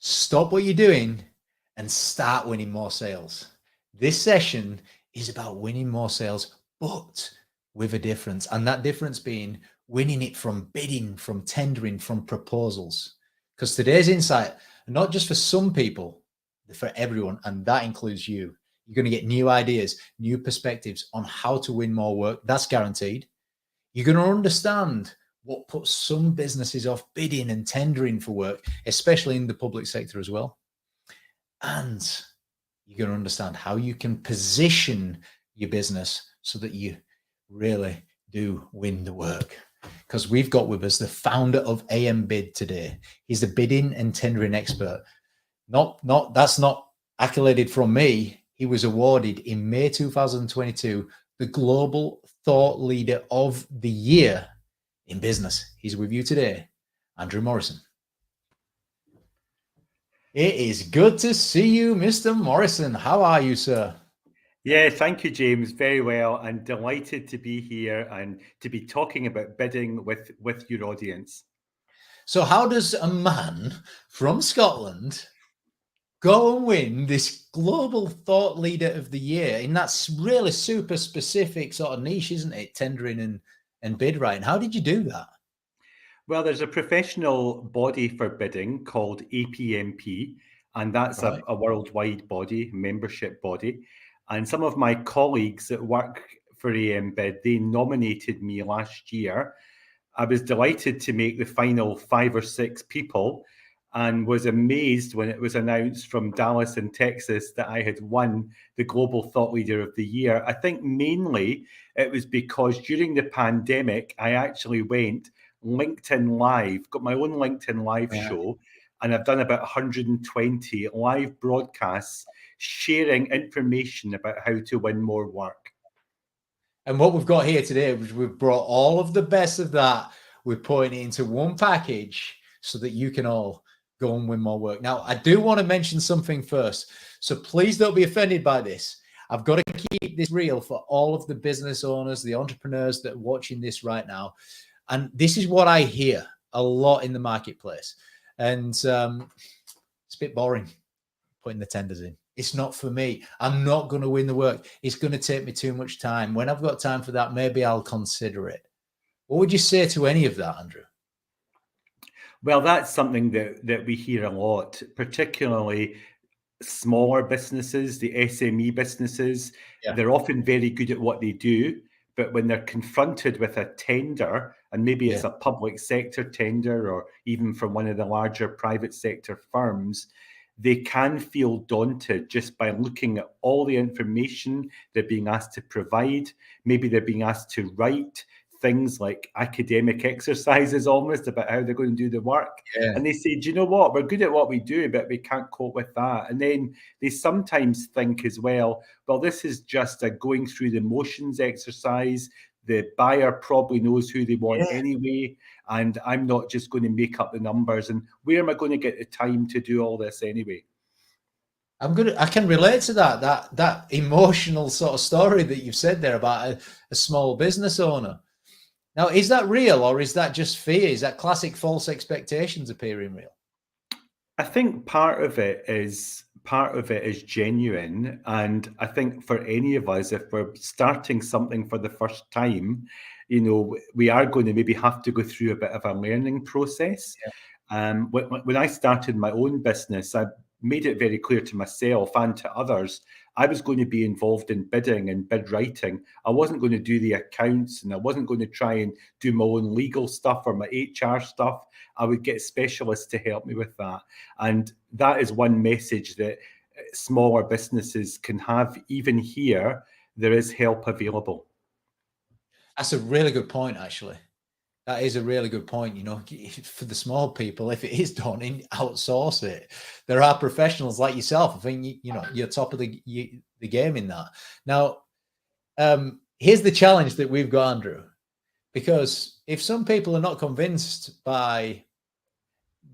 Stop what you're doing and start winning more sales. This session is about winning more sales, but with a difference. And that difference being winning it from bidding, from tendering, from proposals. Because today's insight, not just for some people, for everyone, and that includes you. You're going to get new ideas, new perspectives on how to win more work. That's guaranteed. You're going to understand what puts some businesses off bidding and tendering for work, especially in the public sector as well. And you're going to understand how you can position your business so that you really do win the work. Because we've got with us the founder of AMBid today. He's the bidding and tendering expert. That's not accoladed from me. He was awarded in May 2022 the Global Thought Leader of the Year in business. He's with you today, Andrew Morrison. It is good to see you, Mr. Morrison. How are you, sir? Yeah, thank you, James. Very well, and delighted to be here and to be talking about bidding with your audience. So how does a man from Scotland go and win this Global Thought Leader of the Year in that really super specific sort of niche, isn't it? Tendering and bid writing. How did you do that? Well, there's a professional body for bidding called APMP, and that's Right. a worldwide body, membership body. And some of my colleagues that work for AMBid, they nominated me last year. I was delighted to make the final 5 or 6 people and was amazed when it was announced from Dallas in Texas that I had won the Global Thought Leader of the Year. I think mainly it was because during the pandemic, I actually went LinkedIn Live, got my own LinkedIn Live show, and I've done about 120 live broadcasts sharing information about how to win more work. And what we've got here today is we've brought all of the best of that. We're putting it into one package so that you can all go and win more work. Now, I do want to mention something first. So please don't be offended by this. I've got to keep this real for all of the business owners, the entrepreneurs that are watching this right now. And this is what I hear a lot in the marketplace. And it's a bit boring putting the tenders in. It's not for me. I'm not going to win the work. It's going to take me too much time. When I've got time for that, maybe I'll consider it. What would you say to any of that, Andrew? Well, that's something that we hear a lot, particularly smaller businesses, the SME businesses. Yeah. They're often very good at what they do, but when they're confronted with a tender, and maybe it's a public sector tender or even from one of the larger private sector firms, they can feel daunted just by looking at all the information they're being asked to provide. Maybe they're being asked to write things like academic exercises almost about how they're going to do the work. Yeah. And they say, do you know what? We're good at what we do, but we can't cope with that. And then they sometimes think as well, this is just a going through the motions exercise. The buyer probably knows who they want anyway, and I'm not just going to make up the numbers. And where am I going to get the time to do all this anyway? I can relate to that emotional sort of story that you've said there about a small business owner. Now, is that real or is that just fear? Is that classic false expectations appearing real? I think part of it is genuine. And I think for any of us, if we're starting something for the first time, we are going to maybe have to go through a bit of a learning process. Yeah. When I started my own business, I made it very clear to myself and to others, I was going to be involved in bidding and bid writing. I wasn't going to do the accounts, and I wasn't going to try and do my own legal stuff or my HR stuff. I would get specialists to help me with that. And that is one message that smaller businesses can have. Even here, there is help available. That's a really good point, actually. That is a really good point. For the small people, if it is done, outsource it. There are professionals like yourself. I think you're top of the game in that. Now, here's the challenge that we've got, Andrew, because if some people are not convinced by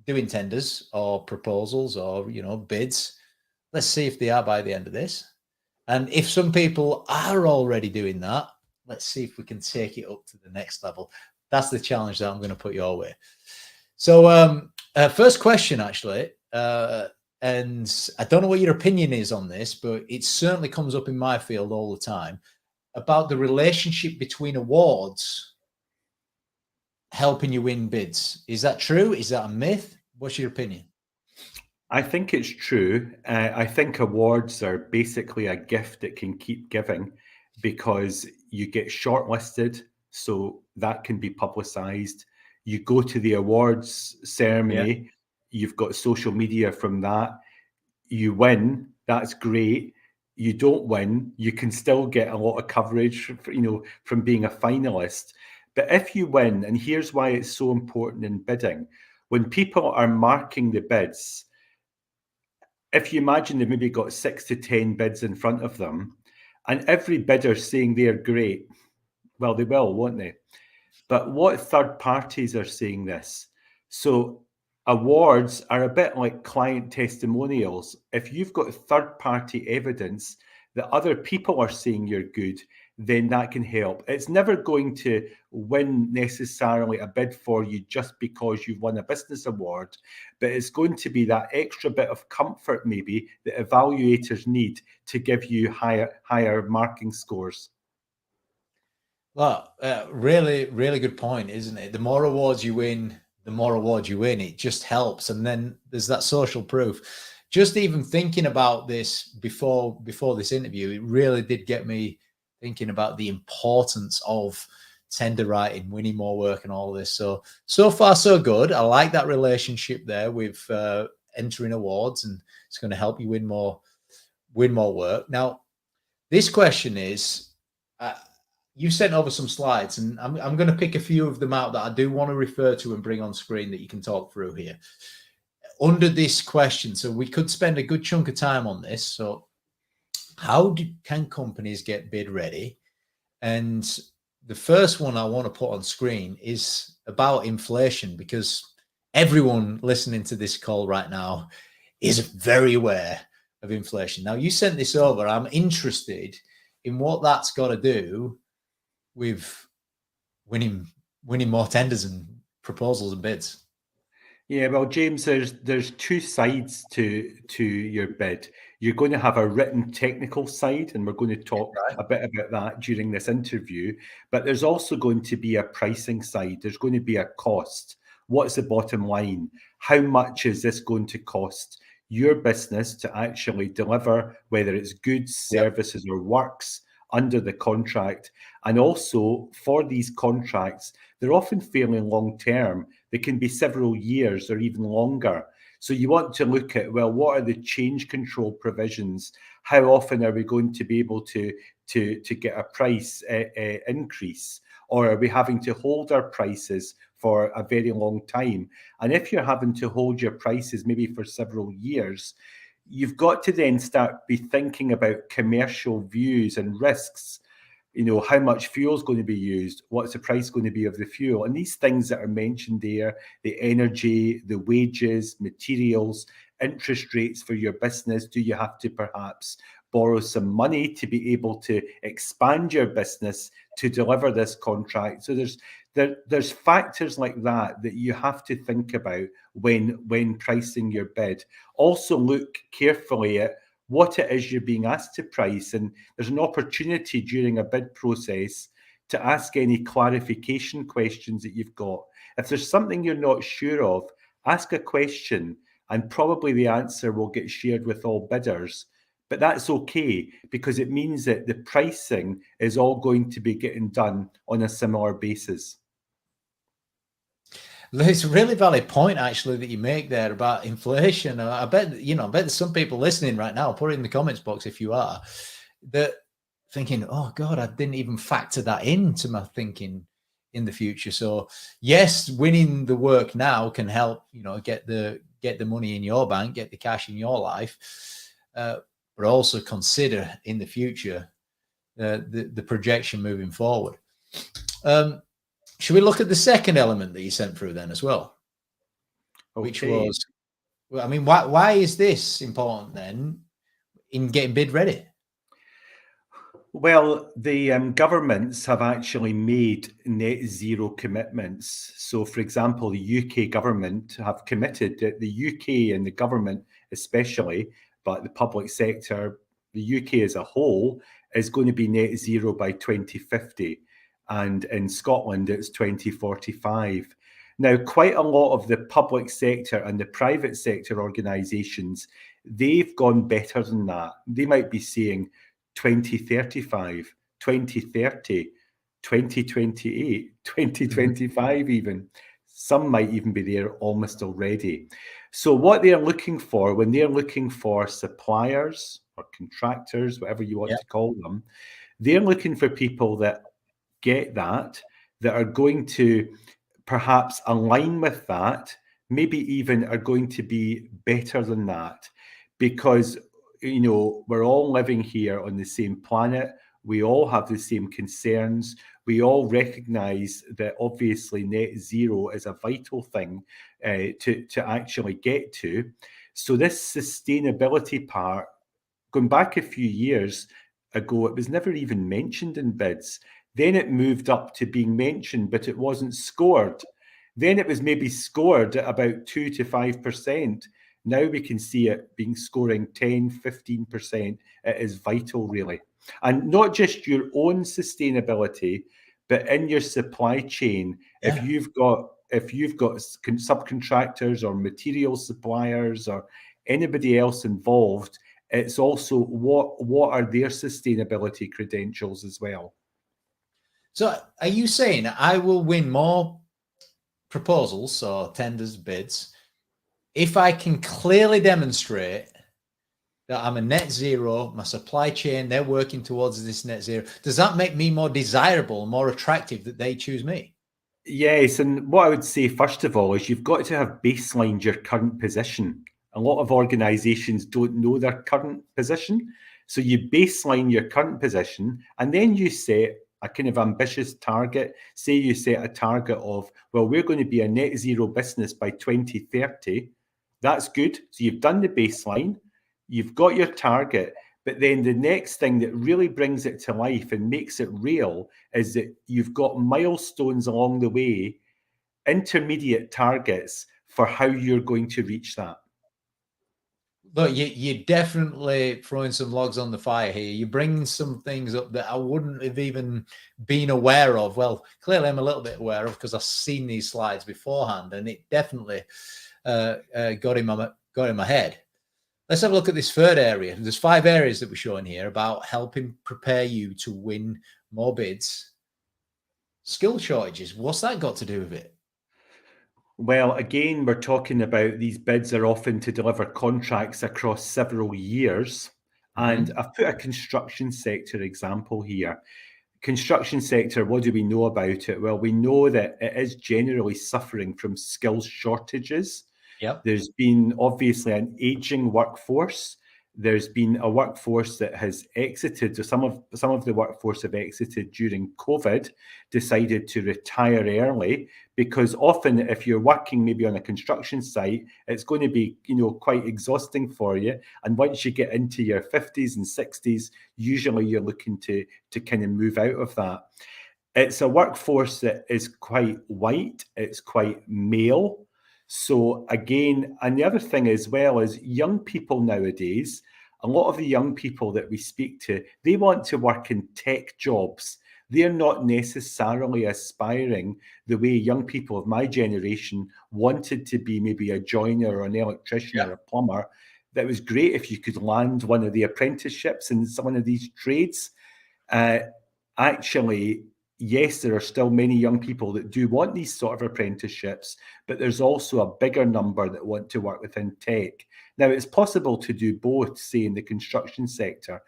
doing tenders or proposals or bids, let's see if they are by the end of this. And if some people are already doing that, let's see if we can take it up to the next level. That's the challenge that I'm going to put your way. So first question, actually, and I don't know what your opinion is on this, but it certainly comes up in my field all the time about the relationship between awards helping you win bids. Is that true? Is that a myth? What's your opinion? I think it's true. I think awards are basically a gift that can keep giving because you get shortlisted, so that can be publicized. You go to the awards ceremony, you've got social media from that. You win, that's great. You don't win, you can still get a lot of coverage, from being a finalist. But if you win, and here's why it's so important in bidding, when people are marking the bids, if you imagine they've maybe got 6 to 10 bids in front of them, and every bidder saying they're great, well, they will, won't they? But what third parties are saying this? So awards are a bit like client testimonials. If you've got third party evidence that other people are saying you're good, then that can help. It's never going to win necessarily a bid for you just because you've won a business award, but it's going to be that extra bit of comfort maybe that evaluators need to give you higher marking scores. Well, really, really good point, isn't it? The more awards you win, the more awards you win. It just helps, and then there's that social proof. Just even thinking about this before this interview, it really did get me thinking about the importance of tender writing, winning more work, and all of this. So far, so good. I like that relationship there with entering awards, and it's going to help you win more work. Now, this question is. You sent over some slides, and I'm going to pick a few of them out that I do want to refer to and bring on screen that you can talk through here. Under this question, so we could spend a good chunk of time on this. So how can companies get bid ready? And the first one I want to put on screen is about inflation, because everyone listening to this call right now is very aware of inflation. Now, you sent this over. I'm interested in what that's got to do with winning more tenders and proposals and bids. Yeah, well, James, there's two sides to your bid. You're going to have a written technical side, and we're going to talk a bit about that during this interview. But there's also going to be a pricing side. There's going to be a cost. What's the bottom line? How much is this going to cost your business to actually deliver, whether it's goods, services, or works under the contract? And also for these contracts, they're often fairly long term. They can be several years or even longer. So you want to look at, well, what are the change control provisions? How often are we going to be able to get a price increase? Or are we having to hold our prices for a very long time? And if you're having to hold your prices maybe for several years, you've got to then start be thinking about commercial views and risks. How much fuel is going to be used? What's the price going to be of the fuel? And these things that are mentioned there, the energy, the wages, materials, interest rates for your business. Do you have to perhaps borrow some money to be able to expand your business to deliver this contract? So there's factors like that you have to think about when pricing your bid. Also look carefully at what it is you're being asked to price. And there's an opportunity during a bid process to ask any clarification questions that you've got. If there's something you're not sure of, ask a question, and probably the answer will get shared with all bidders. But that's okay, because it means that the pricing is all going to be getting done on a similar basis. It's a really valid point, actually, that you make there about inflation. I bet there's some people listening right now. Put it in the comments box if you are, that thinking, "Oh God, I didn't even factor that into my thinking in the future." So yes, winning the work now can help. Get the money in your bank, get the cash in your life, but also consider in the future the projection moving forward. Should we look at the second element that you sent through then as well? Okay. Which was, why is this important then in getting bid ready? Well, the governments have actually made net zero commitments. So, for example, the UK government have committed that the UK and the government, especially, but the public sector, the UK as a whole, is going to be net zero by 2050. And in Scotland, it's 2045. Now, quite a lot of the public sector and the private sector organisations, they've gone better than that. They might be saying 2035, 2030, 2028, 2025 even. Some might even be there almost already. So what they're looking for when they're looking for suppliers or contractors, whatever you want to call them, they're looking for people that get that, that are going to perhaps align with that, maybe even are going to be better than that, because we're all living here on the same planet. We all have the same concerns. We all recognize that obviously net zero is a vital thing to actually get to. So this sustainability part, going back a few years ago, it was never even mentioned in bids. Then it moved up to being mentioned, but it wasn't scored. Then it was maybe scored at about 2 to 5%. Now we can see it being scoring 10, 15%. It is vital, really. And not just your own sustainability, but in your supply chain. Yeah. If you've got subcontractors or material suppliers or anybody else involved, it's also what are their sustainability credentials as well. So are you saying I will win more proposals or tenders, bids, if I can clearly demonstrate that I'm a net zero, my supply chain, they're working towards this net zero? Does that make me more desirable, more attractive that they choose me? Yes, and what I would say first of all is you've got to have baselined your current position. A lot of organisations don't know their current position. So you baseline your current position and then you set a kind of ambitious target. Say you set a target of, well, we're going to be a net zero business by 2030. That's good. So you've done the baseline, you've got your target. But then the next thing that really brings it to life and makes it real is that you've got milestones along the way, intermediate targets for how you're going to reach that. Look, you're definitely throwing some logs on the fire here. You're bringing some things up that I wouldn't have even been aware of. Well, clearly I'm a little bit aware of because I've seen these slides beforehand, and it definitely got in my head. Let's have a look at this third area. There's 5 areas that we're showing here about helping prepare you to win more bids. Skill shortages. What's that got to do with it? Well, again, we're talking about these bids are often to deliver contracts across several years. And I've put a construction sector example here. Construction sector, what do we know about it? Well, we know that it is generally suffering from skills shortages. Yep. There's been obviously an aging workforce. There's been a workforce that has exited, so some of the workforce have exited during COVID, decided to retire early, because often if you're working maybe on a construction site, it's going to be, quite exhausting for you. And once you get into your 50s and 60s, usually you're looking to kind of move out of that. It's a workforce that is quite white, it's quite male. So again, and the other thing as well is young people nowadays, a lot of the young people that we speak to, they want to work in tech jobs. They're not necessarily aspiring the way young people of my generation wanted to be maybe a joiner or an electrician or a plumber. That was great if you could land one of the apprenticeships in one of these trades. Actually, yes, there are still many young people that do want these sort of apprenticeships, but there's also a bigger number that want to work within tech. Now, it's possible to do both, say, in the construction sector,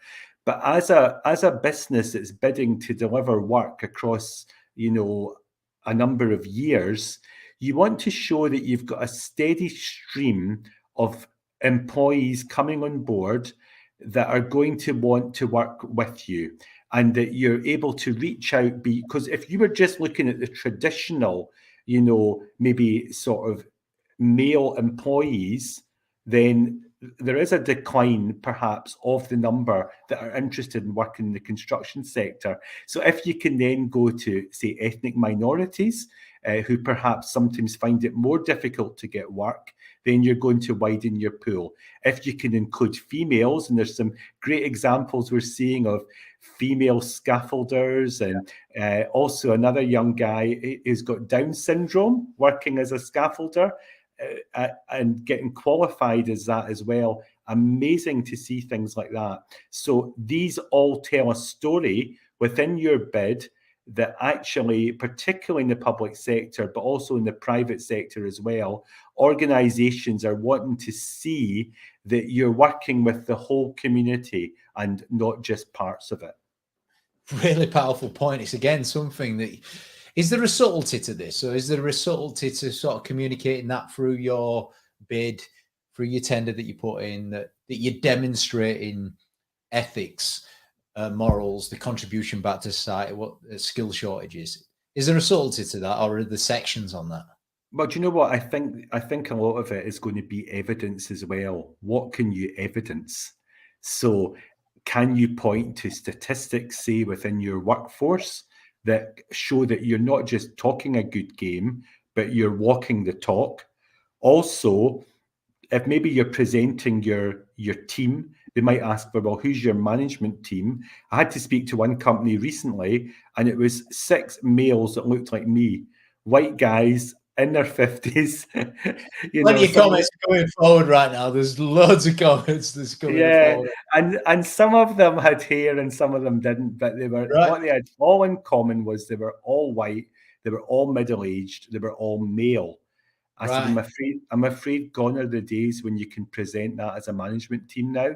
but as a business that's bidding to deliver work across, a number of years, you want to show that you've got a steady stream of employees coming on board that are going to want to work with you, and that you're able to reach out. Because if you were just looking at the traditional, maybe sort of male employees, then there is a decline, perhaps, of the number that are interested in working in the construction sector. So if you can then go to, say, ethnic minorities, who perhaps sometimes find it more difficult to get work, then you're going to widen your pool. If you can include females, and there's some great examples we're seeing of female scaffolders, and also another young guy who's got Down syndrome working as a scaffolder, and getting qualified as that as well. Amazing to see things like that. So these all tell a story within your bid that actually, particularly in the public sector, but also in the private sector as well, organisations are wanting to see that you're working with the whole community and not just parts of it. Really powerful point. It's again something that, is there a subtlety to this, or is there a subtlety to sort of communicating that through your bid, through your tender that you put in, that you're demonstrating ethics, morals, the contribution back to society, what skill shortages? Is there a subtlety to that, or are there sections on that? Well, do you know what? I think a lot of it is going to be evidence as well. What can you evidence? So can you point to statistics, say, within your workforce that show that you're not just talking a good game, but you're walking the talk? Also, if maybe you're presenting your team, they might ask for, well, who's your management team? I had to speak to one company recently, and it was 6 males that looked like me, white guys in their 50s. Plenty of comments going forward right now. There's loads of comments that's coming forward. And some of them had hair and some of them didn't, but they were Right. what they had all in common was they were all white, they were all middle-aged, they were all male. I said, I'm afraid gone are the days when you can present that as a management team now.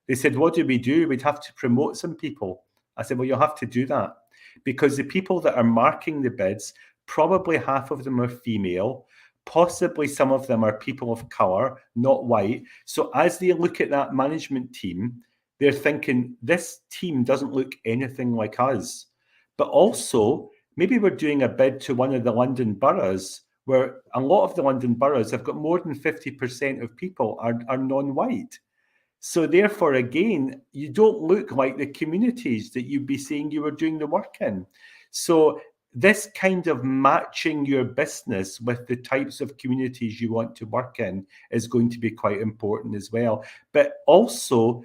They said, what do? We'd have to promote some people. I said, well, you'll have to do that, because the people that are marking the bids, probably half of them are female, possibly some of them are people of colour, not white. So as they look at that management team, they're thinking, this team doesn't look anything like us. But also, maybe we're doing a bid to one of the London boroughs, where a lot of the London boroughs have got more than 50% of people are non-white. So therefore, again, you don't look like the communities that you'd be saying you were doing the work in. So this kind of matching your business with the types of communities you want to work in is going to be quite important as well. But also,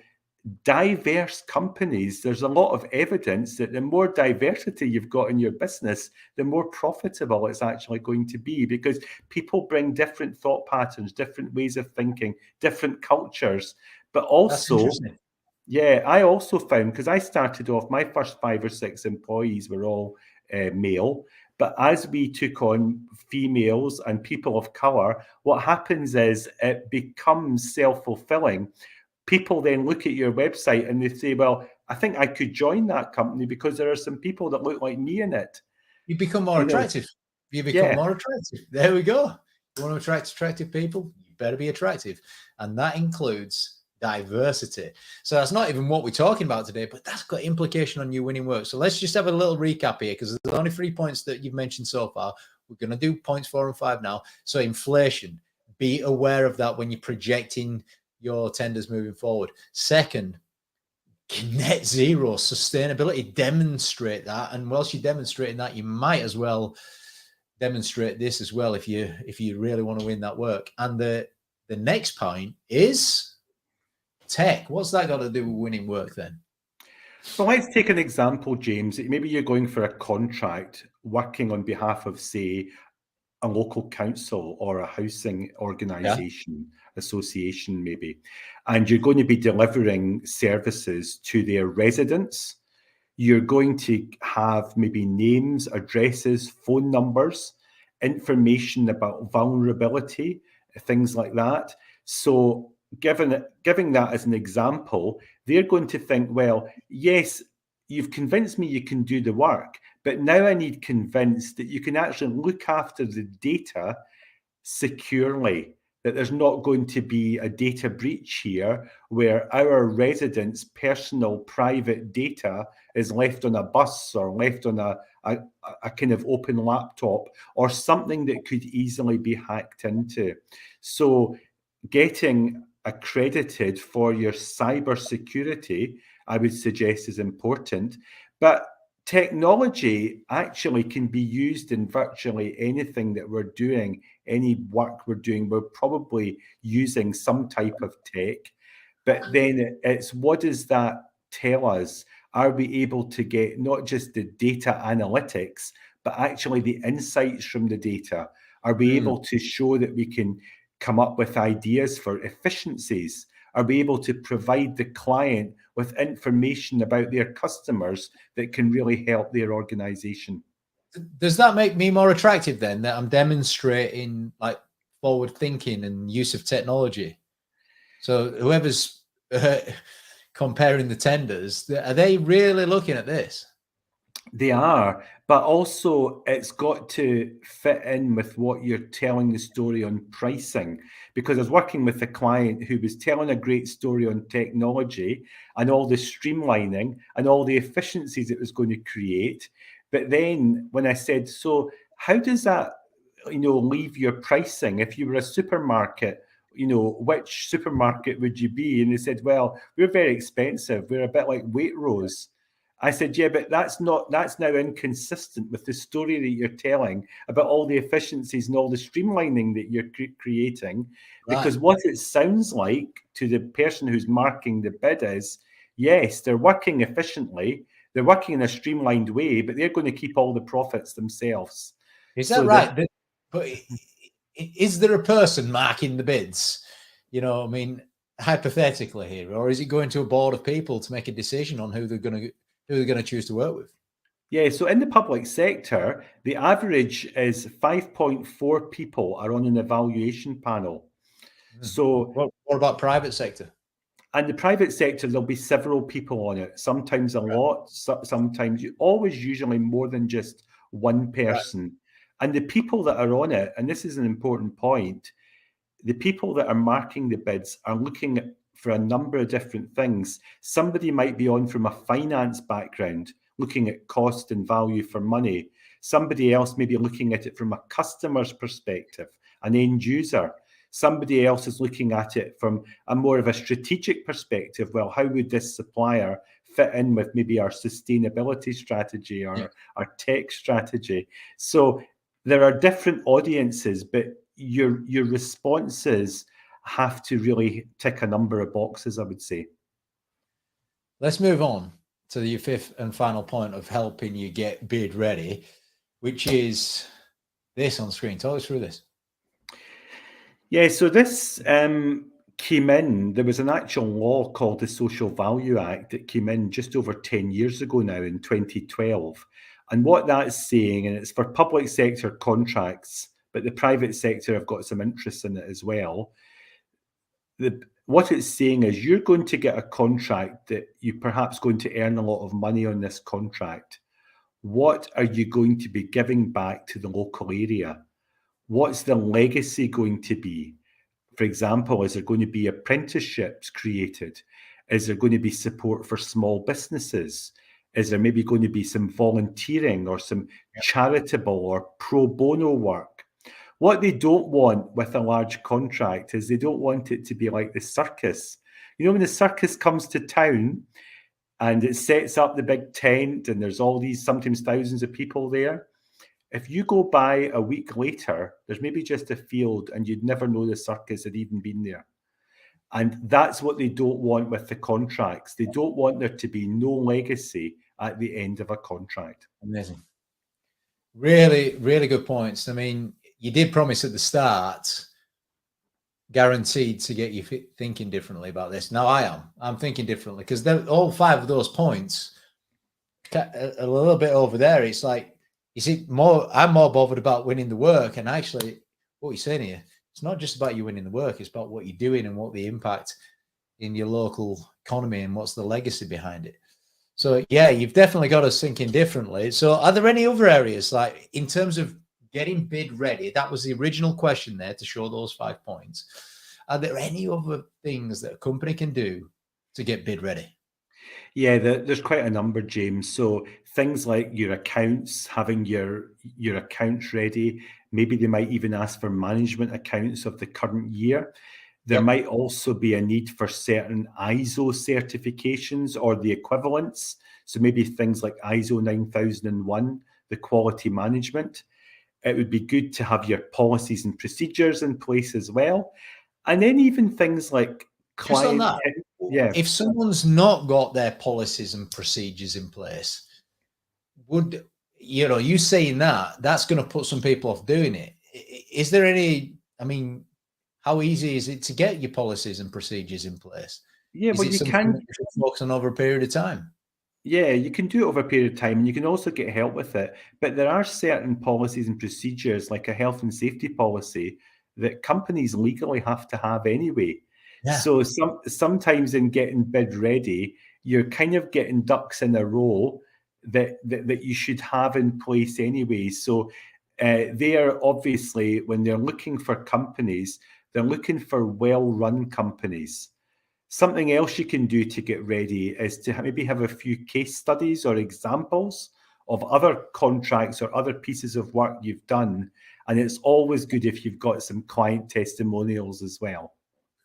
diverse companies, there's a lot of evidence that the more diversity you've got in your business, the more profitable it's actually going to be, because people bring different thought patterns, different ways of thinking, different cultures. But also, yeah, I also found, because I started off, my first 5 or 6 employees were all male. But as we took on females and people of colour, what happens is it becomes self-fulfilling. People then look at your website and they say, well, I think I could join that company because there are some people that look like me in it. You become more attractive. You become more attractive. There we go. You want to attract attractive people? You better be attractive. And that includes diversity. So that's not even what we're talking about today, but that's got implication on you winning work. So let's just have a little recap here, because there's only 3 points that you've mentioned so far. We're going to do points 4 and 5 now. So inflation, be aware of that when you're projecting your tenders moving forward. Second, net zero sustainability, demonstrate that. And whilst you're demonstrating that, you might as well demonstrate this as well if you really want to win that work. And the next point is tech. What's that got to do with winning work then? So let's take an example, James. Maybe you're going for a contract working on behalf of, say, a local council or a housing organisation, association maybe, and you're going to be delivering services to their residents. You're going to have maybe names, addresses, phone numbers, information about vulnerability, things like that. So giving that as an example, they're going to think, well, yes, you've convinced me you can do the work, but now I need convinced that you can actually look after the data securely, that there's not going to be a data breach here where our residents' personal private data is left on a bus or left on a kind of open laptop or something that could easily be hacked into. So getting accredited for your cyber security, I would suggest is important. But technology actually can be used in virtually anything that we're doing, any work we're doing. We're probably using some type of tech, but then it's what does that tell us? Are we able to get not just the data analytics, but actually the insights from the data? Are we able to show that we can come up with ideas for efficiencies? Are we able to provide the client with information about their customers that can really help their organization? Does that make me more attractive then, that I'm demonstrating like forward thinking and use of technology? So whoever's comparing the tenders, are they really looking at this? They are, but also it's got to fit in with what you're telling the story on pricing. Because I was working with a client who was telling a great story on technology and all the streamlining and all the efficiencies it was going to create. But then when I said, so how does that, leave your pricing? If you were a supermarket, which supermarket would you be? And they said, well, we're very expensive. We're a bit like Waitrose. I said, yeah, but that's now inconsistent with the story that you're telling about all the efficiencies and all the streamlining that you're creating. Because what it sounds like to the person who's marking the bid is, yes, they're working efficiently, they're working in a streamlined way, but they're going to keep all the profits themselves. Is that right? But is there a person marking the bids? I mean, hypothetically here, or is it going to a board of people to make a decision on who they're going to choose to work with? Yeah, so in the public sector, the average is 5.4 people are on an evaluation panel. So what about private sector? And the private sector, there'll be several people on it, sometimes a lot, sometimes always usually more than just one person. Right. And the people that are on it, and this is an important point, the people that are marking the bids are looking for a number of different things. Somebody might be on from a finance background, looking at cost and value for money. Somebody else may be looking at it from a customer's perspective, an end user. Somebody else is looking at it from a more of a strategic perspective. Well, how would this supplier fit in with maybe our sustainability strategy or our tech strategy? So there are different audiences, but your responses have to really tick a number of boxes, I would say. Let's move on to your fifth and final point of helping you get bid ready, which is this on screen. Talk us through this. Yeah, so this came in, there was an actual law called the Social Value Act that came in just over 10 years ago now in 2012. And what that's saying, and it's for public sector contracts, but the private sector have got some interest in it as well. What it's saying is you're going to get a contract that you're perhaps going to earn a lot of money on this contract. What are you going to be giving back to the local area? What's the legacy going to be? For example, is there going to be apprenticeships created? Is there going to be support for small businesses? Is there maybe going to be some volunteering or some charitable or pro bono work? What they don't want with a large contract is they don't want it to be like the circus. When the circus comes to town and it sets up the big tent and there's all these sometimes thousands of people there, if you go by a week later, there's maybe just a field and you'd never know the circus had even been there. And that's what they don't want with the contracts. They don't want there to be no legacy at the end of a contract. Amazing. Really, really good points. I mean, you did promise at the start, guaranteed to get you thinking differently about this. Now I'm thinking differently because all five of those points, a little bit over there, it's like, you see, I'm more bothered about winning the work. And actually, what you're saying here, it's not just about you winning the work, it's about what you're doing and what the impact in your local economy and what's the legacy behind it. So yeah, you've definitely got us thinking differently. So are there any other areas, like in terms of getting bid ready? That was the original question there, to show those 5 points. Are there any other things that a company can do to get bid ready? Yeah, there's quite a number, James. So things like your accounts, having your accounts ready. Maybe they might even ask for management accounts of the current year. There might also be a need for certain ISO certifications or the equivalents. So maybe things like ISO 9001, the quality management. It would be good to have your policies and procedures in place as well. And then even things like Just on client. that, Yeah. if someone's not got their policies and procedures in place, would, you know, you saying that, that's going to put some people off doing it. Is there any, I mean, how easy is it to get your policies and procedures in place? Yeah, Is well, it you something that can. you should focus on over a period of time? Yeah, you can do it over a period of time, and you can also get help with it. But there are certain policies and procedures, like a health and safety policy, that companies legally have to have anyway. Yeah. So sometimes in getting bid ready, you're kind of getting ducks in a row that you should have in place anyway. So they are obviously, when they're looking for companies, they're looking for well-run companies. Something else you can do to get ready is to maybe have a few case studies or examples of other contracts or other pieces of work you've done. And it's always good if you've got some client testimonials as well.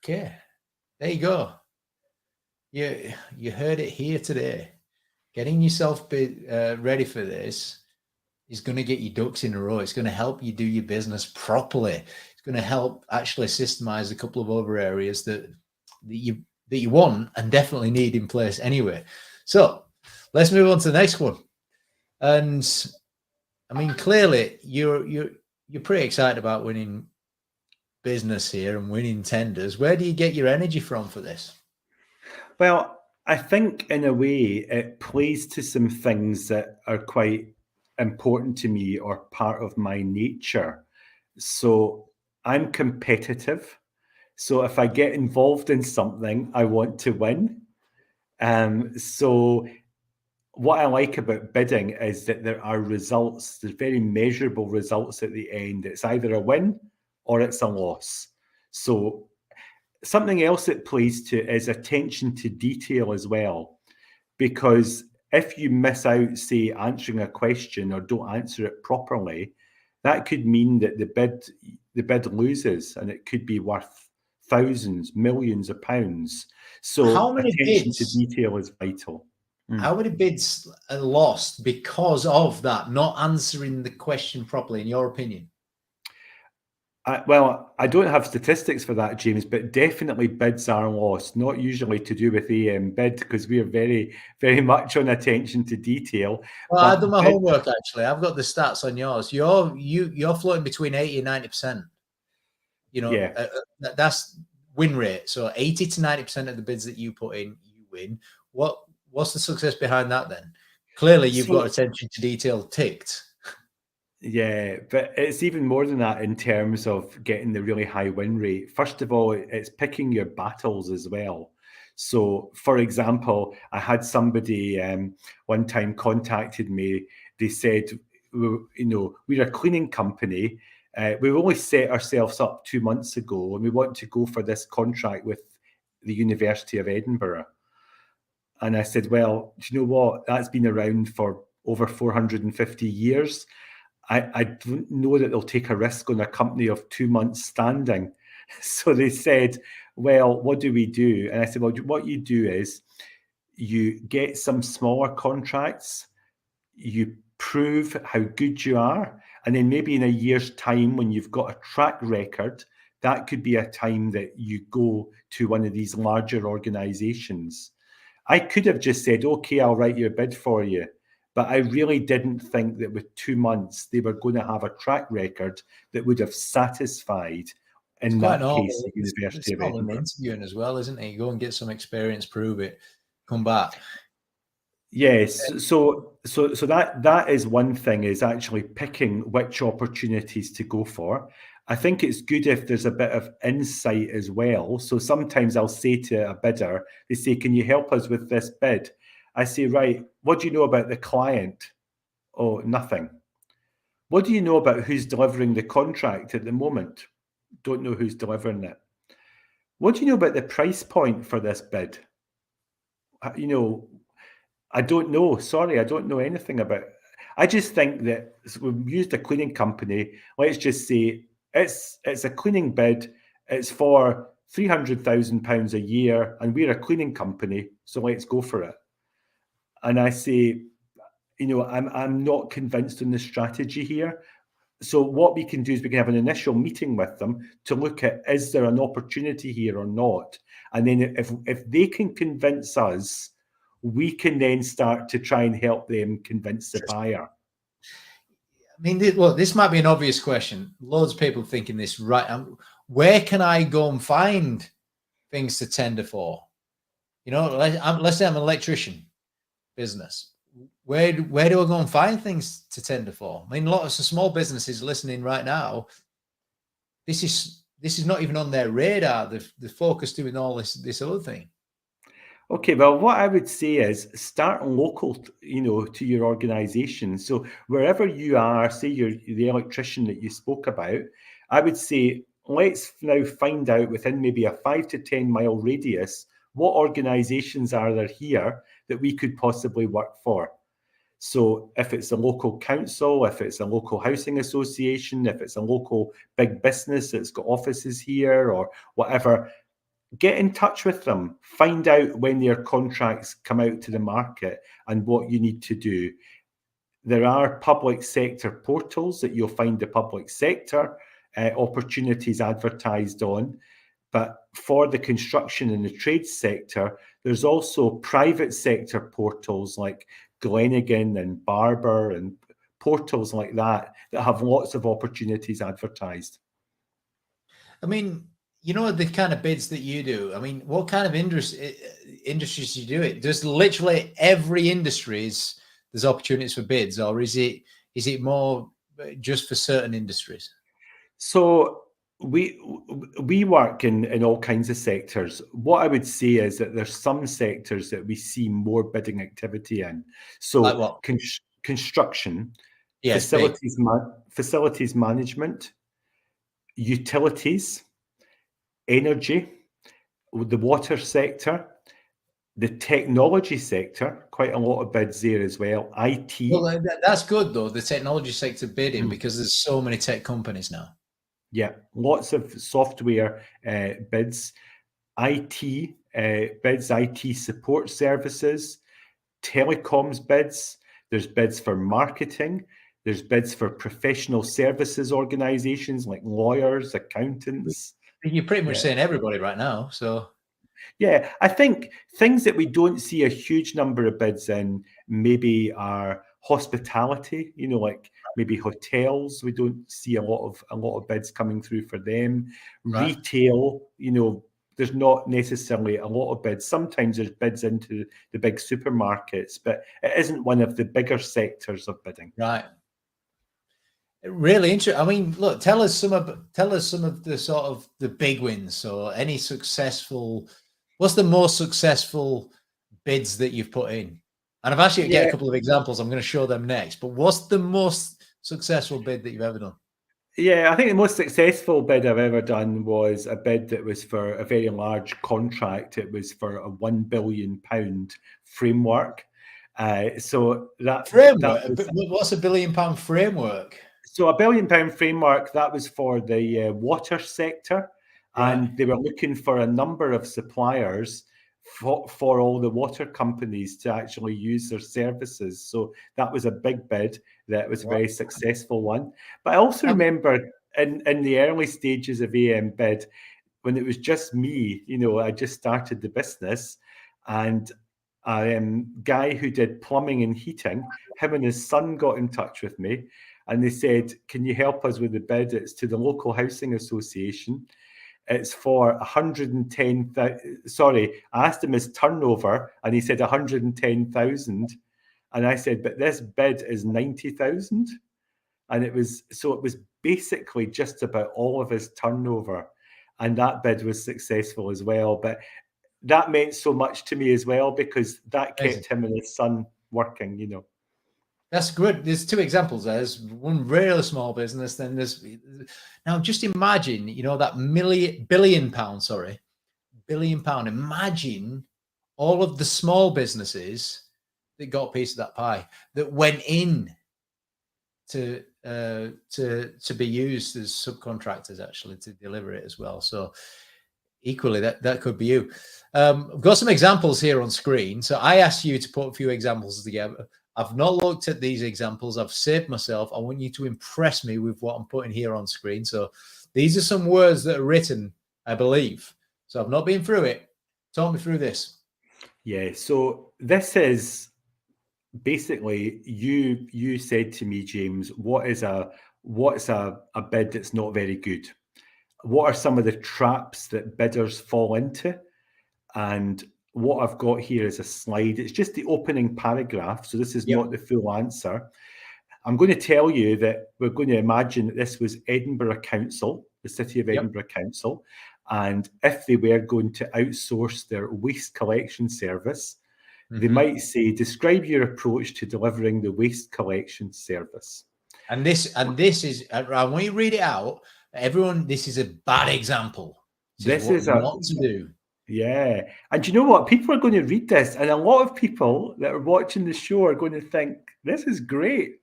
Okay. There you go. You heard it here today. Getting yourself ready for this is going to get your ducks in a row. It's going to help you do your business properly. It's going to help actually systemize a couple of other areas that you want and definitely need in place anyway. So let's move on to the next one. And I mean, clearly you're pretty excited about winning business here and winning tenders. Where do you get your energy from for this? Well, I think in a way it plays to some things that are quite important to me or part of my nature. So I'm competitive. So if I get involved in something, I want to win. So what I like about bidding is that there are results, there's very measurable results at the end. It's either a win or it's a loss. So something else it plays to is attention to detail as well. Because if you miss out, say, answering a question or don't answer it properly, that could mean that the bid loses, and it could be worth thousands, millions of pounds. How So many attention to bids? detail is vital. How many bids are lost because of that, not answering the question properly, in your opinion? Well, I don't have statistics for that, James, but definitely bids are lost, not usually to do with AMBid, because we are very, very much on attention to detail. Well, But I've done my homework actually. I've got the stats on yours. You're floating between 80 and 90%. You know, yeah. That's win rate. So 80 to 90% of the bids that you put in, you win. What's the success behind that then? Clearly, you've got attention to detail ticked. Yeah, but it's even more than that in terms of getting the really high win rate. First of all, it's picking your battles as well. So, for example, I had somebody one time contacted me. They said, we're a cleaning company. We only set ourselves up 2 months ago, and we want to go for this contract with the University of Edinburgh. And I said, well, do you know what? That's been around for over 450 years. I don't know that they'll take a risk on a company of 2 months standing. So they said, well, what do we do? And I said, well, what you do is you get some smaller contracts, you prove how good you are, and then maybe in a year's time, when you've got a track record, that could be a time that you go to one of these larger organizations. I could have just said, okay, I'll write your bid for you. But I really didn't think that with 2 months, they were going to have a track record that would have satisfied, in that case, the University of Edinburgh. Interviewing as well, isn't it? You go and get some experience, prove it, come back. Yes, so that is one thing, is actually picking which opportunities to go for. I think it's good if there's a bit of insight as well. So sometimes I'll say to a bidder, they say, can you help us with this bid? I say, right, what do you know about the client? Oh, nothing. What do you know about who's delivering the contract at the moment? Don't know who's delivering it. What do you know about the price point for this bid? I don't know. Sorry, I don't know anything about it. I just think that we've used a cleaning company. Let's just say it's a cleaning bid. It's for £300,000 a year, and we're a cleaning company, so let's go for it. And I say, I'm not convinced on the strategy here. So what we can do is we can have an initial meeting with them to look at, is there an opportunity here or not? And then if they can convince us, we can then start to try and help them convince the buyer. I mean, this might be an obvious question. Loads of people thinking this, right? Where can I go and find things to tender for? Let's say I'm an electrician business. Where do I go and find things to tender for? I mean, lots of small businesses listening right now, this is not even on their radar. The focus doing all this other thing. Okay, well, what I would say is start local, to your organization. So wherever you are, say you're the electrician that you spoke about, I would say, let's now find out within maybe a 5 to 10 mile radius, what organizations are there here that we could possibly work for? So if it's a local council, if it's a local housing association, if it's a local big business that's got offices here or whatever, get in touch with them, find out when their contracts come out to the market and what you need to do. There are public sector portals that you'll find the public sector opportunities advertised on. But for the construction and the trade sector, there's also private sector portals like Glenigan and Barber and portals like that have lots of opportunities advertised. I mean, the kind of bids that you do. I mean, what kind of industries do you do it? Does literally every industries there's opportunities for bids, or is it more just for certain industries? So we work in all kinds of sectors. What I would say is that there's some sectors that we see more bidding activity in. So Like what? Construction, Yes, facilities management, utilities, energy, the water sector, the technology sector, quite a lot of bids there as well. IT. Well, that's good though, the technology sector bidding, because there's so many tech companies now. Yeah, lots of software bids, IT bids, IT support services, telecoms bids. There's bids for marketing. There's bids for professional services organizations like lawyers, accountants. You're pretty much saying everybody right now. So yeah, I think things that we don't see a huge number of bids in maybe are hospitality, like maybe hotels. We don't see a lot of bids coming through for them. Right. Retail, there's not necessarily a lot of bids. Sometimes there's bids into the big supermarkets, but it isn't one of the bigger sectors of bidding. Right. Really interesting. I mean, look, tell us some of the sort of the big wins. So any successful, what's the most successful bids that you've put in? And I've actually get a couple of examples. I'm going to show them next. But what's the most successful bid that you've ever done? Yeah, I think the most successful bid I've ever done was a bid that was for a very large contract. It was for a £1 billion framework. So that framework. What's a £1 billion framework? So a £1 billion framework, that was for the water sector, and they were looking for a number of suppliers for all the water companies to actually use their services. So that was a big bid. That was a very successful one. But I also remember in the early stages of AM bid, when it was just me, I just started the business, and a guy who did plumbing and heating, him and his son got in touch with me. And they said, can you help us with the bid? It's to the local housing association. It's for 110,000. Sorry, I asked him his turnover and he said 110,000. And I said, but this bid is 90,000. And it was basically just about all of his turnover. And that bid was successful as well. But that meant so much to me as well, because that kept him and his son working, That's good. There's two examples. There's one really small business. Then there's now just imagine, that £1 billion. Imagine all of the small businesses that got a piece of that pie that went in to be used as subcontractors actually to deliver it as well. So equally, that could be you. I've got some examples here on screen. So I asked you to put a few examples together. I've not looked at these examples. I've saved myself. I want you to impress me with what I'm putting here on screen. So these are some words that are written, I believe. So I've not been through it. Talk me through this. Yeah, so this is basically you said to me, James, what's a bid that's not very good? What are some of the traps that bidders fall into? And what I've got here is a slide. It's just the opening paragraph, so this is not the full answer. I'm going to tell you that we're going to imagine that this was Edinburgh Council, the City of Edinburgh Council, and if they were going to outsource their waste collection service, they might say, describe your approach to delivering the waste collection service. And this is, I want you to read it out. Everyone, this is a bad example. This is what not to do. Yeah. And you know what? People are going to read this, and a lot of people that are watching the show are going to think, this is great.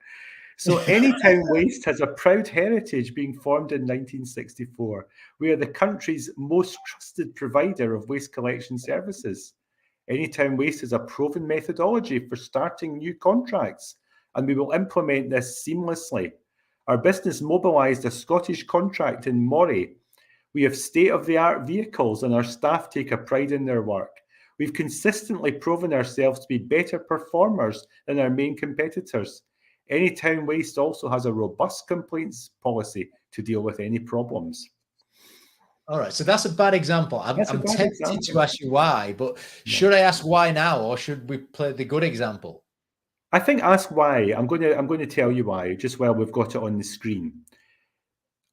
So Anytown Waste has a proud heritage, being formed in 1964. We are the country's most trusted provider of waste collection services. Anytown Waste is a proven methodology for starting new contracts, and we will implement this seamlessly. Our business mobilised a Scottish contract in Moray. We have state-of-the-art vehicles, and our staff take a pride in their work. We've consistently proven ourselves to be better performers than our main competitors. Anytown Waste also has a robust complaints policy to deal with any problems. All right, so that's a bad example. I'm tempted to ask you why, but should I ask why now, or should we play the good example? I think ask why. I'm going to tell you why, just while we've got it on the screen.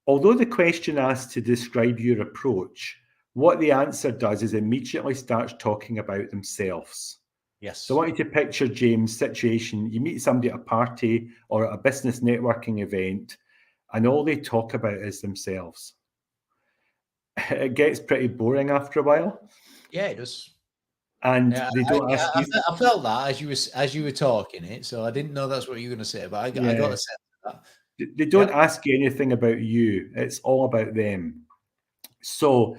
Although the question asks to describe your approach, what the answer does is immediately starts talking about themselves. Yes. So I want you to picture, James, situation. You meet somebody at a party or at a business networking event, and all they talk about is themselves. It gets pretty boring after a while. Yeah, it does. And they don't ask you. I felt that as you were talking it, so I didn't know that's what you were going to say, but I got a sense of that. They don't ask you anything about you. It's all about them. So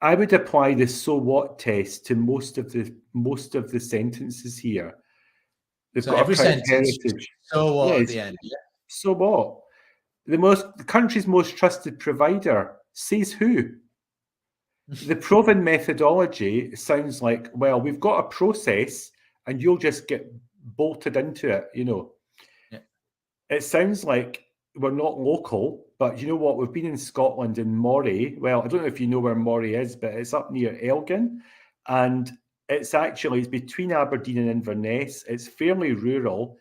I would apply the so what test to most of the sentences here. They've got every a proud sentence, heritage. So what at the end? Yeah. So what? The country's most trusted provider says who? The proven methodology sounds like, well, we've got a process and you'll just get bolted into it, you know. Yeah. It sounds like we're not local, but you know what? We've been in Scotland in Moray. Well, I don't know if you know where Moray is, but it's up near Elgin. And it's between Aberdeen and Inverness. It's fairly rural.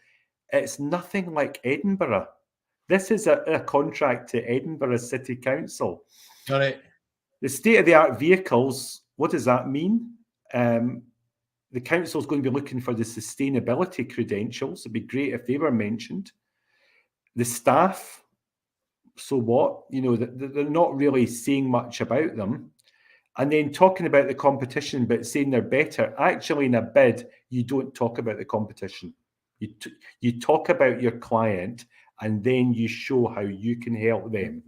It's nothing like Edinburgh. This is a contract to Edinburgh City Council. Got it. The state-of-the-art vehicles, what does that mean? The council is going to be looking for the sustainability credentials. It'd be great if they were mentioned. The staff, so what? You know, they're not really saying much about them. And then talking about the competition, but saying they're better. Actually, in a bid, you don't talk about the competition. You talk about your client, and then you show how you can help them.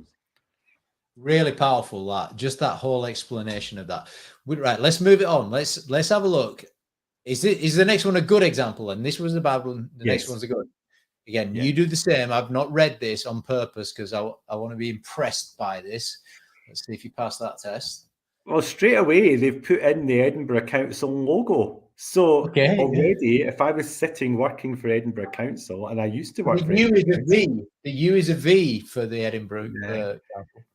Really powerful, that whole explanation of that. Right, let's move it on. Let's have a look. Is the next one a good example? And this was the bad one. The next one's a good. Again, you do the same. I've not read this on purpose because I want to be impressed by this. Let's see if you pass that test. Well, straight away, they've put in the Edinburgh Council logo. So already, if I was sitting working for Edinburgh Council, and I used to work for Edinburgh Council, the U is a V for the Edinburgh Council.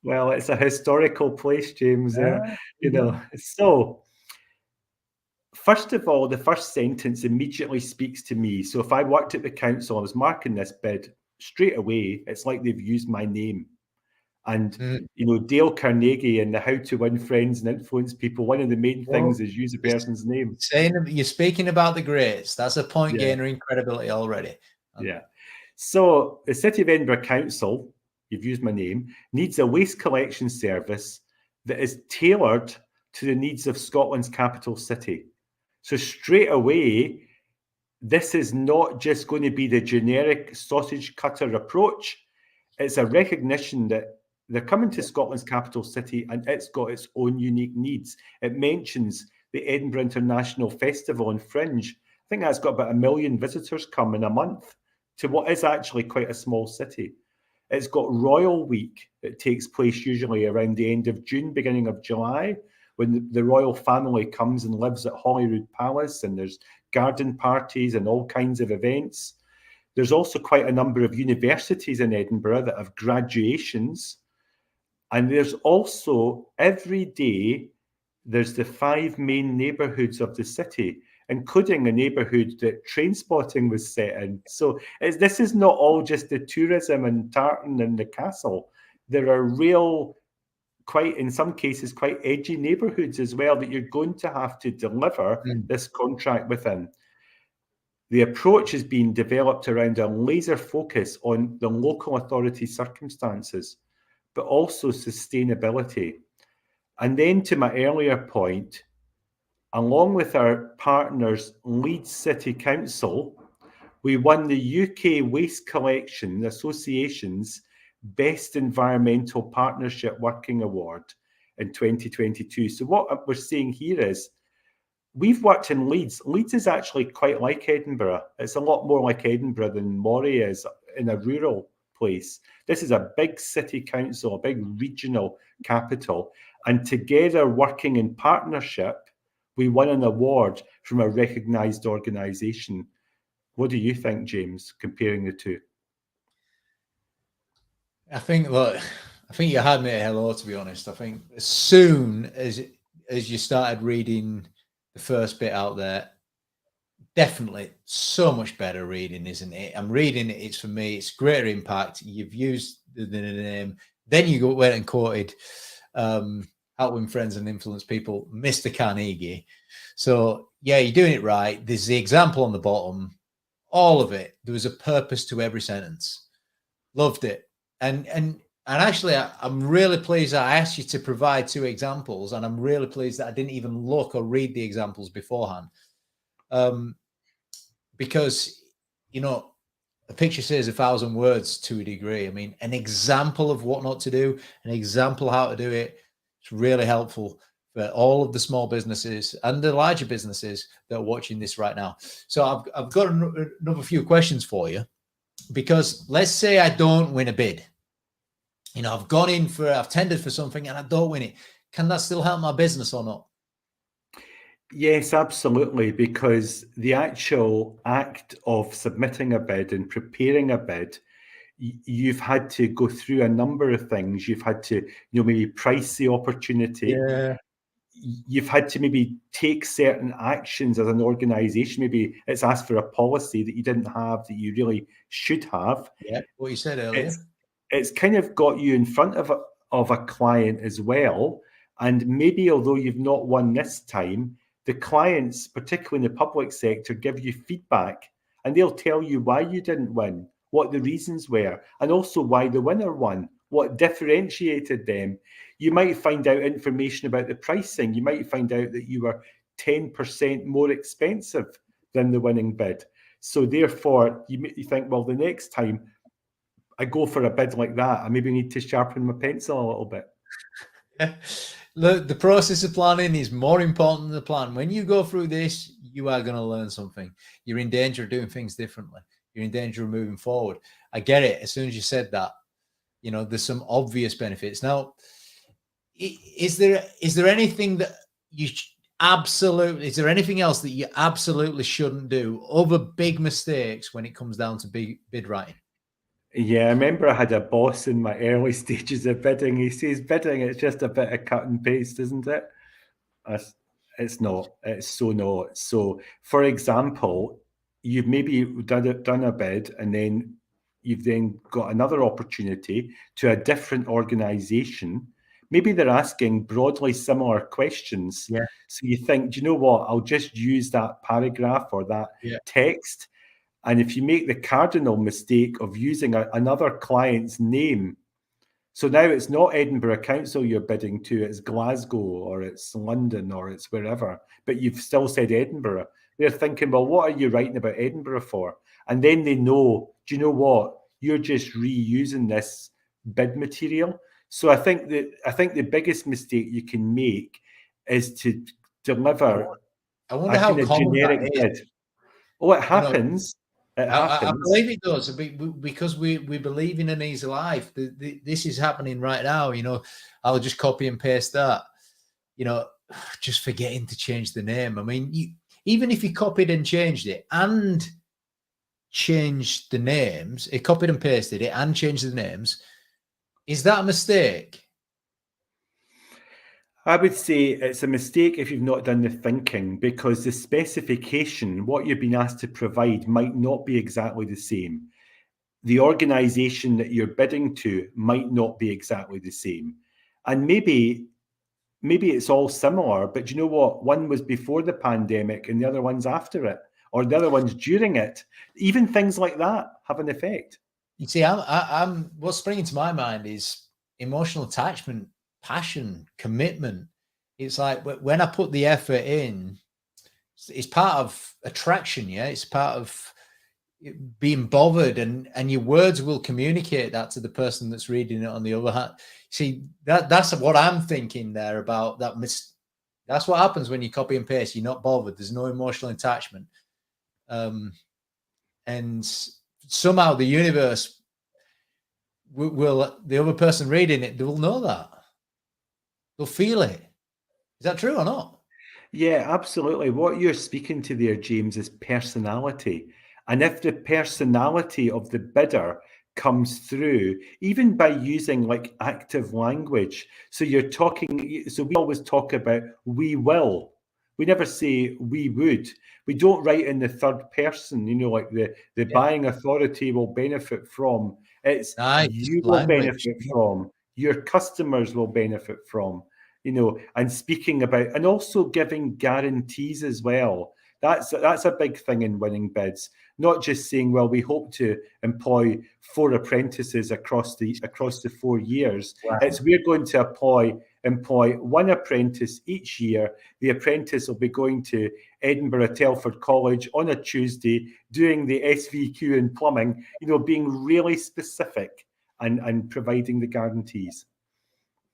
Well, it's a historical place, James. You know. So, first of all, the first sentence immediately speaks to me. So if I worked at the council, I was marking this bid, straight away, it's like they've used my name. And, you know, Dale Carnegie and the How to Win Friends and Influence People, one of the main things is use a person's name. You're speaking about the greats. That's a point gainer in credibility already. Yeah. So the City of Edinburgh Council, you've used my name, needs a waste collection service that is tailored to the needs of Scotland's capital city. So straight away, this is not just going to be the generic sausage cutter approach. It's a recognition that they're coming to Scotland's capital city, and it's got its own unique needs. It mentions the Edinburgh International Festival and Fringe. I think that's got about 1 million visitors come in a month to what is actually quite a small city. It's got Royal Week that takes place usually around the end of June, beginning of July, when the royal family comes and lives at Holyrood Palace, and there's garden parties and all kinds of events. There's also quite a number of universities in Edinburgh that have graduations. And there's also, every day, there's the 5 main neighbourhoods of the city, including a neighbourhood that Trainspotting was set in. So this is not all just the tourism and tartan and the castle. There are real, quite, in some cases, quite edgy neighbourhoods as well that you're going to have to deliver this contract within. The approach is being developed around a laser focus on the local authority circumstances, but also sustainability. And then to my earlier point, along with our partners, Leeds City Council, we won the UK Waste Collection Association's Best Environmental Partnership Working Award in 2022. So what we're seeing here is, we've worked in Leeds. Leeds is actually quite like Edinburgh. It's a lot more like Edinburgh than Moray is in a rural place. This is a big city council, a big regional capital. And together, working in partnership, we won an award from a recognised organisation. What do you think, James, comparing the two? I think, look, I think you had me at hello, to be honest. I think as soon as you started reading the first bit out there, definitely so much better reading, isn't it? I'm reading it. It's, for me, it's greater impact. You've used the name. Then you went and quoted Help Win Friends and Influence People, Mr. Carnegie. So yeah, you're doing it right. There's the example on the bottom, all of it. There was a purpose to every sentence. Loved it. And actually, I'm really pleased that I asked you to provide 2 examples, and I'm really pleased that I didn't even look or read the examples beforehand. Because, you know, a picture says 1,000 words to a degree. I mean, an example of what not to do, an example how to do it, it's really helpful for all of the small businesses and the larger businesses that are watching this right now. So I've got another few questions for you, because let's say I don't win a bid. You know, I've tendered for something and I don't win it. Can that still help my business or not? Yes, absolutely, because the actual act of submitting a bid and preparing a bid, you've had to go through a number of things. You've had to, maybe price the opportunity. Yeah. You've had to maybe take certain actions as an organization. Maybe it's asked for a policy that you didn't have that you really should have. Yeah, what you said earlier. It's kind of got you in front of a client as well. And maybe although you've not won this time, the clients, particularly in the public sector, give you feedback, and they'll tell you why you didn't win, what the reasons were, and also why the winner won, what differentiated them. You might find out information about the pricing. You might find out that you were 10% more expensive than the winning bid. So therefore, you think, well, the next time I go for a bid like that, I maybe need to sharpen my pencil a little bit. Look, the process of planning is more important than the plan. When you go through this, you are going to learn something. You're in danger of doing things differently. You're in danger of moving forward. I get it. As soon as you said that, there's some obvious benefits. Now, is there anything that is there anything else that you absolutely shouldn't do? Other big mistakes when it comes down to bid writing? Yeah, I remember I had a boss in my early stages of bidding. He says bidding, it's just a bit of cut and paste, isn't it? It's not. It's so not. So, for example, you've maybe done a bid, and then you've then got another opportunity to a different organisation. Maybe they're asking broadly similar questions. Yeah. So you think, do you know what? I'll just use that paragraph or that text. And if you make the cardinal mistake of using another client's name, so now it's not Edinburgh Council you're bidding to, it's Glasgow or it's London or it's wherever, but you've still said Edinburgh. They're thinking, well, what are you writing about Edinburgh for? And then they know, do you know what? You're just reusing this bid material. So I think the biggest mistake you can make is to deliver I a wonder how kind of common that generic is. bid. Oh, it You know, happens. It I happens. believe it does because we believe in an easy life. This is happening right now. You know, I'll just copy and paste that. You know, just forgetting to change the name. I mean, even if you copied and changed it and changed the names, it copied and pasted it and changed the names, is that a mistake? I would say it's a mistake if you've not done the thinking, because the specification, what you've been asked to provide, might not be exactly the same. The organisation that you're bidding to might not be exactly the same. And maybe it's all similar, but you know what? One was before the pandemic and the other one's after it, or the other one's during it. Even things like that have an effect. You see, I'm what's springing to my mind is emotional attachment, passion, commitment. It's like when I put the effort in, it's part of attraction. Yeah, it's part of being bothered, and your words will communicate that to the person that's reading it on the other hand. See, that's what I'm thinking there about that. That's what happens when you copy and paste. You're not bothered. There's no emotional attachment, and somehow the universe will the other person reading it, they will know that. They'll feel it. Is that true or not? Yeah, absolutely. What you're speaking to there, James, is personality. And if the personality of the bidder comes through, even by using like active language, so you're talking, so we always talk about we will. We never say we would. We don't write in the third person, like the buying authority will benefit from. It's Nice you will language. benefit from, your customers will benefit from. And speaking about, and also giving guarantees as well. That's a big thing in winning bids. Not just saying, well, we hope to employ 4 apprentices across the 4 years. Wow. It's we're going to employ 1 apprentice each year. The apprentice will be going to Edinburgh Telford College on a Tuesday, doing the SVQ in plumbing. Being really specific and providing the guarantees.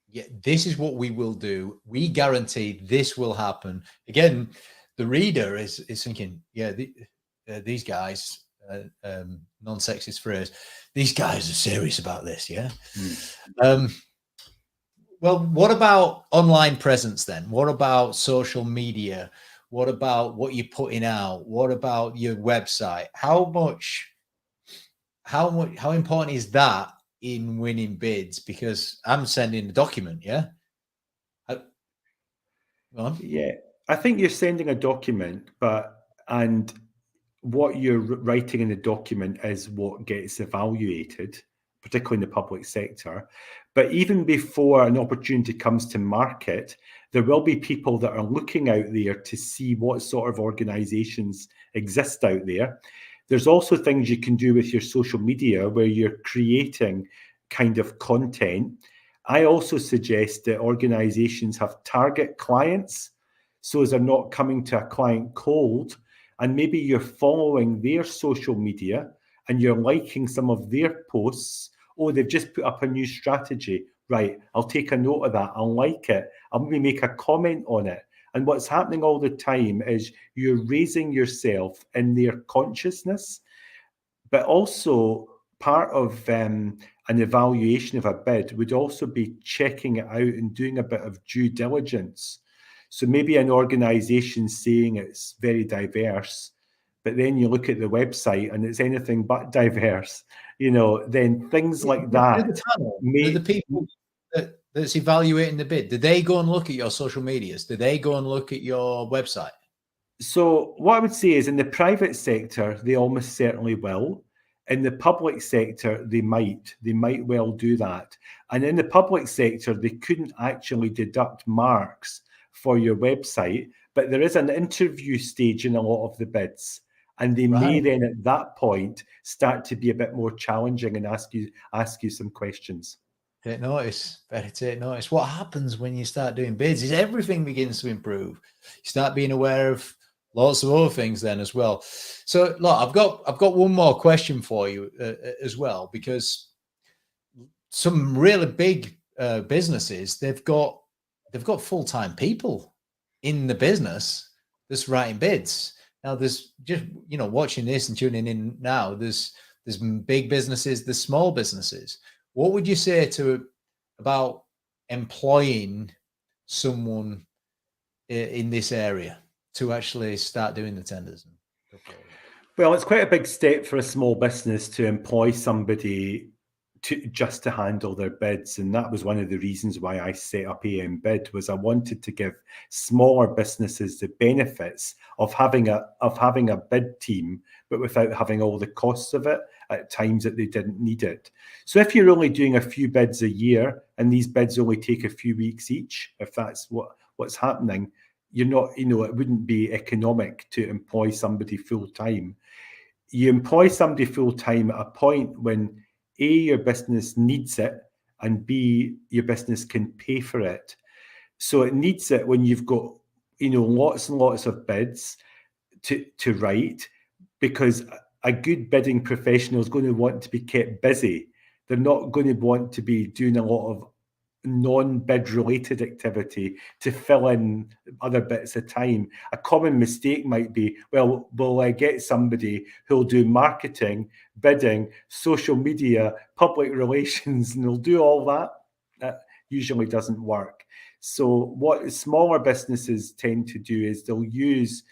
Yeah, this is what we will do. We guarantee this will happen. Again, the reader is thinking, yeah, these guys, non-sexist phrase, these guys are serious about this, yeah? Well, what about online presence then? What about social media? What about what you're putting out? What about your website? How important is that in winning bids? Because I'm sending a document, yeah? Yeah, I think you're sending a document, and what you're writing in the document is what gets evaluated, particularly in the public sector. But even before an opportunity comes to market, there will be people that are looking out there to see what sort of organizations exist out there. There's also things you can do with your social media where you're creating kind of content. I also suggest that organizations have target clients, so as they're not coming to a client cold, and maybe you're following their social media and you're liking some of their posts. Oh, they've just put up a new strategy. Right, I'll take a note of that. I'll like it. I'll maybe make a comment on it. And what's happening all the time is you're raising yourself in their consciousness, but also part of an evaluation of a bid would also be checking it out and doing a bit of due diligence. So maybe an organization saying it's very diverse, but then you look at the website and it's anything but diverse, then things like that. The panel, the people that's evaluating the bid, do they go and look at your social medias? Do they go and look at your website? So what I would say is in the private sector, they almost certainly will. In the public sector, they might well do that. And in the public sector, they couldn't actually deduct marks for your website, but there is an interview stage in a lot of the bids. And they may then at that point start to be a bit more challenging and ask you some questions. Take notice, better take notice. What happens when you start doing bids is everything begins to improve. You start being aware of lots of other things then as well. So look, I've got one more question for you as well, because some really big businesses, they've got full-time people in the business that's writing bids. Now, there's just, watching this and tuning in now, there's big businesses, there's small businesses. What would you say about employing someone in this area to actually start doing the tenders? Well, it's quite a big step for a small business to employ somebody just to handle their bids, and that was one of the reasons why I set up AMBid. Was I wanted to give smaller businesses the benefits of having a bid team, but without having all the costs of it at times that they didn't need it. So if you're only doing a few bids a year, and these bids only take a few weeks each, if that's what's happening, you're not, it wouldn't be economic to employ somebody full time. You employ somebody full time at a point when A, your business needs it, and B, your business can pay for it. So it needs it when you've got, lots and lots of bids to write, because a good bidding professional is going to want to be kept busy. They're not going to want to be doing a lot of non-bid related activity to fill in other bits of time. A common mistake might be, well, will I get somebody who'll do marketing, bidding, social media, public relations, and they'll do all that? That usually doesn't work. So what smaller businesses tend to do is they'll use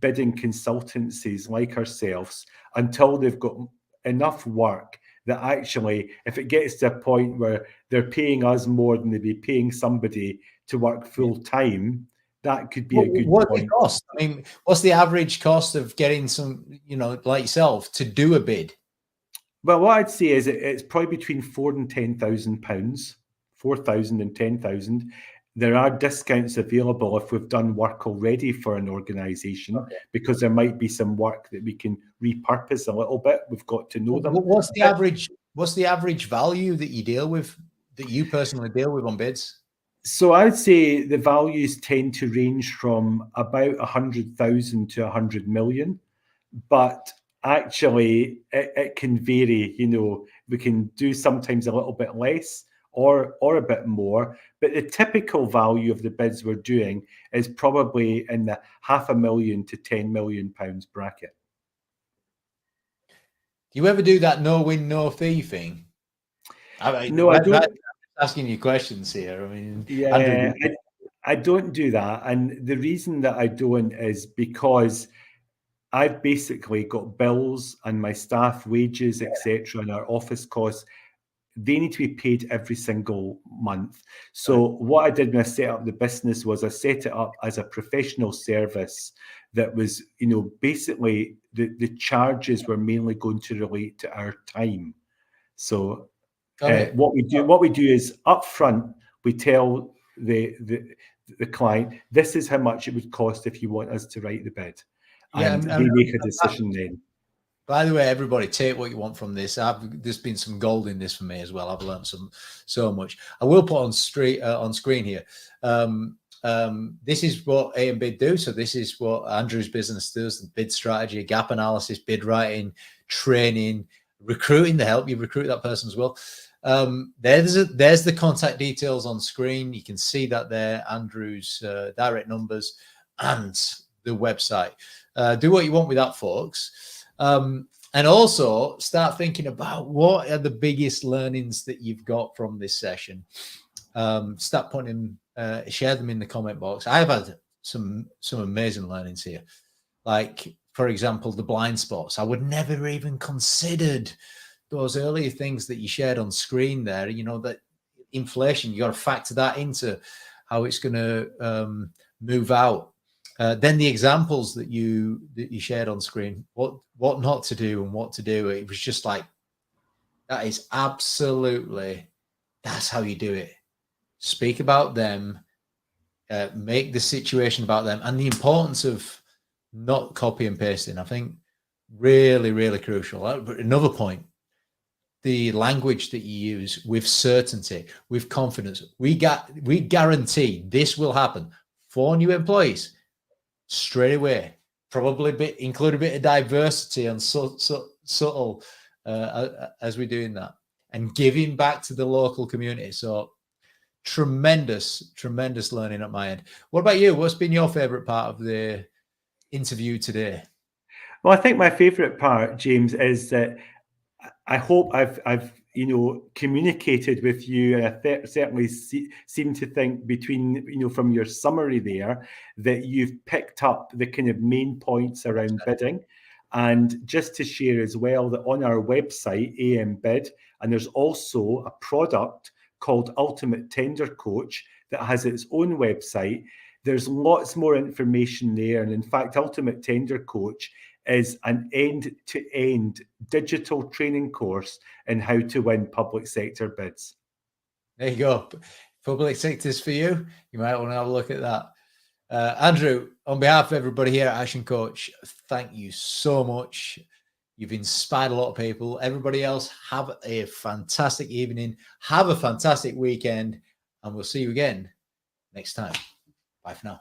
bidding consultancies like ourselves until they've got enough work that actually, if it gets to a point where they're paying us more than they'd be paying somebody to work full time, that could be a good point. What cost? I mean, what's the average cost of getting some, like yourself, to do a bid? Well, what I'd say is it's probably between £4,000 and £10,000, 4,000 and 10,000. There are discounts available if we've done work already for an organisation, because there might be some work that we can repurpose a little bit. We've got to know them. What's the average? What's the average value that you deal with, that you personally deal with on bids? So I'd say the values tend to range from about 100,000 to 100 million, but actually it can vary. We can do sometimes a little bit less or a bit more, but the typical value of the bids we're doing is probably in the £500,000 to £10 million bracket. Do you ever do that no win, no fee thing? No, I don't. Asking you questions here. I mean, yeah, I don't do that, and the reason that I don't is because I've basically got bills and my staff wages, etc., and our office costs. They need to be paid every single month. So what I did when I set up the business was I set it up as a professional service that was, basically the charges were mainly going to relate to our time. So what we do is upfront, we tell the client, this is how much it would cost if you want us to write the bid. And they make a decision then. By the way, everybody, take what you want from this. There's been some gold in this for me as well. I've learned so much. I will put on screen here. This is what AMBid do. So this is what Andrew's business does: the bid strategy, gap analysis, bid writing, training, recruiting. To help you recruit that person as well. There's the contact details on screen. You can see that there, Andrew's direct numbers and the website. Do what you want with that, folks. And also start thinking about what are the biggest learnings that you've got from this session. Start putting them, share them in the comment box. I've had some amazing learnings here. Like, for example, the blind spots. I would never even considered those earlier things that you shared on screen there. That inflation, you got to factor that into how it's going to move out. Then the examples that you shared on screen, what not to do and what to do. It was just like, that is absolutely, that's how you do it. Speak about them, make the situation about them, and the importance of not copy and pasting. I think really, really crucial. Another point, the language that you use with certainty, with confidence. We guarantee this will happen for new employees. Straight away, probably include a bit of diversity and subtle as we're doing that, and giving back to the local community. So tremendous learning at my end. What about you? What's been your favorite part of the interview today? Well, I think my favorite part, James, is that I hope I've communicated with you, and I certainly seem to think between from your summary there that you've picked up the kind of main points around bidding. And just to share as well that on our website, AMBid, and there's also a product called Ultimate Tender Coach that has its own website. There's lots more information there. And in fact, Ultimate Tender Coach is an end-to-end digital training course in how to win public sector bids. There you go. Public sector's for you. You might want to have a look at that. Andrew, on behalf of everybody here at Action Coach, thank you so much. You've inspired a lot of people. Everybody else, have a fantastic evening. Have a fantastic weekend. And we'll see you again next time. Bye for now.